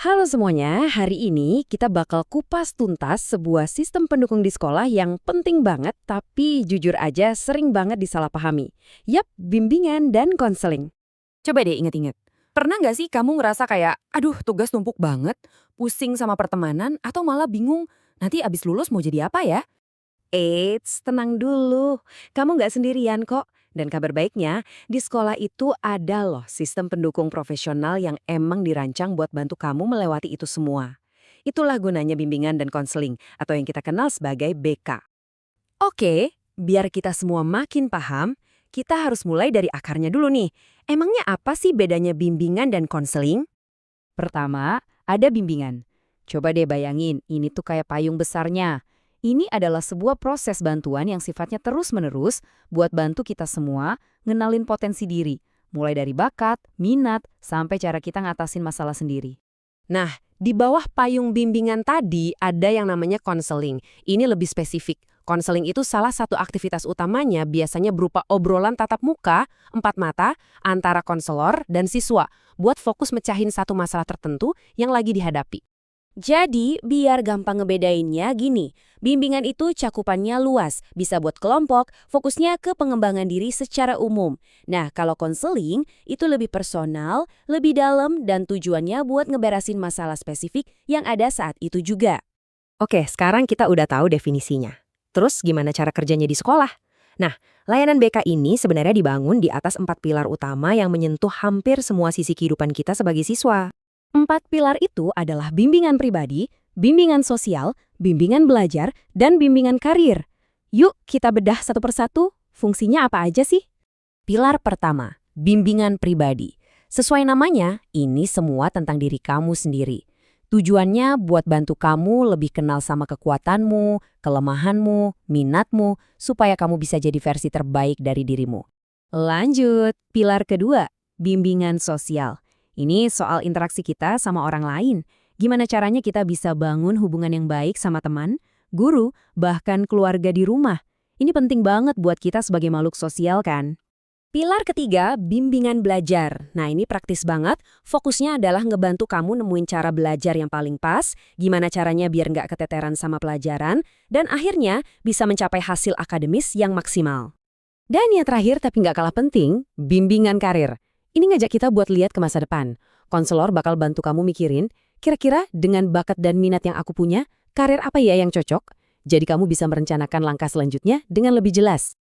Halo semuanya, hari ini kita bakal kupas tuntas sebuah sistem pendukung di sekolah yang penting banget tapi jujur aja sering banget disalahpahami. Yap, bimbingan dan konseling. Coba deh inget-inget. Pernah nggak sih kamu ngerasa kayak, aduh tugas numpuk banget, pusing sama pertemanan, atau malah bingung, nanti abis lulus mau jadi apa ya? Eits, tenang dulu. Kamu nggak sendirian kok. Dan kabar baiknya, di sekolah itu ada loh sistem pendukung profesional yang emang dirancang buat bantu kamu melewati itu semua. Itulah gunanya bimbingan dan konseling, atau yang kita kenal sebagai BK. Oke, biar kita semua makin paham, kita harus mulai dari akarnya dulu nih. Emangnya apa sih bedanya bimbingan dan konseling? Pertama, ada bimbingan. Coba deh bayangin, ini tuh kayak payung besarnya. Ini adalah sebuah proses bantuan yang sifatnya terus-menerus buat bantu kita semua ngenalin potensi diri, mulai dari bakat, minat, sampai cara kita ngatasin masalah sendiri. Nah, di bawah payung bimbingan tadi ada yang namanya konseling. Ini lebih spesifik. Konseling itu salah satu aktivitas utamanya biasanya berupa obrolan tatap muka, empat mata, antara konselor dan siswa, buat fokus mecahin satu masalah tertentu yang lagi dihadapi. Jadi, biar gampang ngebedainnya gini, bimbingan itu cakupannya luas, bisa buat kelompok, fokusnya ke pengembangan diri secara umum. Nah, kalau konseling, itu lebih personal, lebih dalam, dan tujuannya buat ngeberasin masalah spesifik yang ada saat itu juga. Oke, sekarang kita udah tahu definisinya. Terus gimana cara kerjanya di sekolah? Nah, layanan BK ini sebenarnya dibangun di atas 4 pilar utama yang menyentuh hampir semua sisi kehidupan kita sebagai siswa. 4 pilar itu adalah bimbingan pribadi, bimbingan sosial, bimbingan belajar, dan bimbingan karir. Yuk kita bedah satu persatu, fungsinya apa aja sih? Pilar pertama, bimbingan pribadi. Sesuai namanya, ini semua tentang diri kamu sendiri. Tujuannya buat bantu kamu lebih kenal sama kekuatanmu, kelemahanmu, minatmu, supaya kamu bisa jadi versi terbaik dari dirimu. Lanjut, pilar kedua, bimbingan sosial. Ini soal interaksi kita sama orang lain. Gimana caranya kita bisa bangun hubungan yang baik sama teman, guru, bahkan keluarga di rumah. Ini penting banget buat kita sebagai makhluk sosial kan? Pilar ketiga, bimbingan belajar. Nah ini praktis banget, fokusnya adalah ngebantu kamu nemuin cara belajar yang paling pas, gimana caranya biar nggak keteteran sama pelajaran, dan akhirnya bisa mencapai hasil akademis yang maksimal. Dan yang terakhir tapi nggak kalah penting, bimbingan karir. Ini ngajak kita buat lihat ke masa depan. Konselor bakal bantu kamu mikirin, kira-kira dengan bakat dan minat yang aku punya, karir apa ya yang cocok? Jadi kamu bisa merencanakan langkah selanjutnya dengan lebih jelas.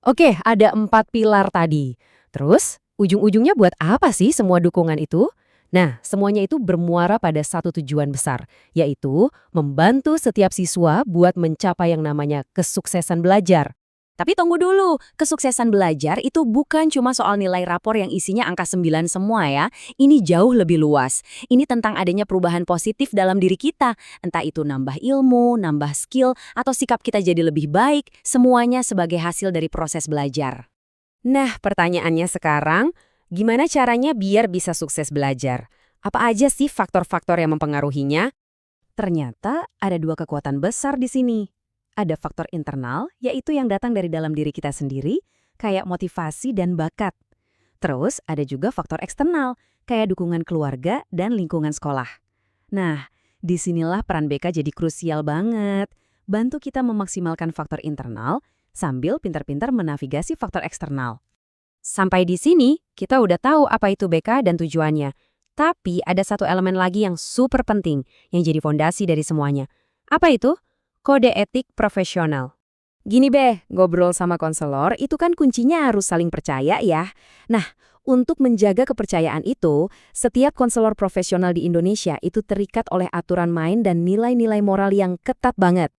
Oke, ada 4 pilar tadi. Terus, ujung-ujungnya buat apa sih semua dukungan itu? Nah, semuanya itu bermuara pada satu tujuan besar, yaitu membantu setiap siswa buat mencapai yang namanya kesuksesan belajar. Tapi tunggu dulu, kesuksesan belajar itu bukan cuma soal nilai rapor yang isinya angka 9 semua ya. Ini jauh lebih luas. Ini tentang adanya perubahan positif dalam diri kita. Entah itu nambah ilmu, nambah skill, atau sikap kita jadi lebih baik, semuanya sebagai hasil dari proses belajar. Nah, pertanyaannya sekarang, gimana caranya biar bisa sukses belajar? Apa aja sih faktor-faktor yang mempengaruhinya? Ternyata ada dua kekuatan besar di sini. Ada faktor internal, yaitu yang datang dari dalam diri kita sendiri, kayak motivasi dan bakat. Terus ada juga faktor eksternal, kayak dukungan keluarga dan lingkungan sekolah. Nah, disinilah peran BK jadi krusial banget. Bantu kita memaksimalkan faktor internal, sambil pintar-pintar menavigasi faktor eksternal. Sampai di sini, kita udah tahu apa itu BK dan tujuannya. Tapi ada satu elemen lagi yang super penting, yang jadi fondasi dari semuanya. Apa itu? Kode etik profesional. Gini Beh, ngobrol sama konselor itu kan kuncinya harus saling percaya ya. Nah, untuk menjaga kepercayaan itu, setiap konselor profesional di Indonesia itu terikat oleh aturan main dan nilai-nilai moral yang ketat banget.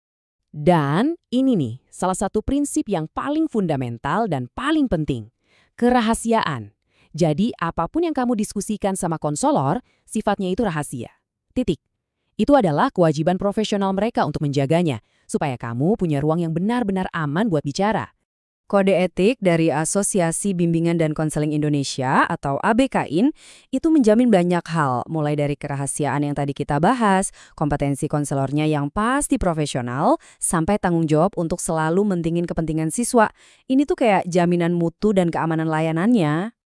Dan ini nih, salah satu prinsip yang paling fundamental dan paling penting. Kerahasiaan. Jadi, apapun yang kamu diskusikan sama konselor, sifatnya itu rahasia. Titik. Itu adalah kewajiban profesional mereka untuk menjaganya, supaya kamu punya ruang yang benar-benar aman buat bicara. Kode etik dari Asosiasi Bimbingan dan Konseling Indonesia atau ABKIN itu menjamin banyak hal, mulai dari kerahasiaan yang tadi kita bahas, kompetensi konselornya yang pasti profesional, sampai tanggung jawab untuk selalu mentingin kepentingan siswa. Ini tuh kayak jaminan mutu dan keamanan layanannya.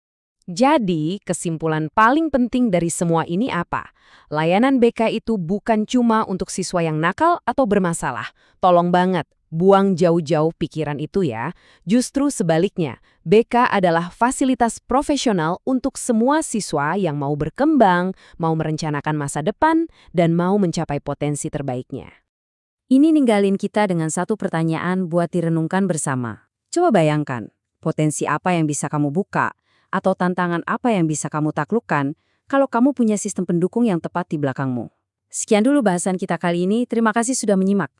Jadi, kesimpulan paling penting dari semua ini apa? Layanan BK itu bukan cuma untuk siswa yang nakal atau bermasalah. Tolong banget, buang jauh-jauh pikiran itu ya. Justru sebaliknya, BK adalah fasilitas profesional untuk semua siswa yang mau berkembang, mau merencanakan masa depan, dan mau mencapai potensi terbaiknya. Ini ninggalin kita dengan satu pertanyaan buat direnungkan bersama. Coba bayangkan, potensi apa yang bisa kamu buka, atau tantangan apa yang bisa kamu taklukkan kalau kamu punya sistem pendukung yang tepat di belakangmu. Sekian dulu bahasan kita kali ini, terima kasih sudah menyimak.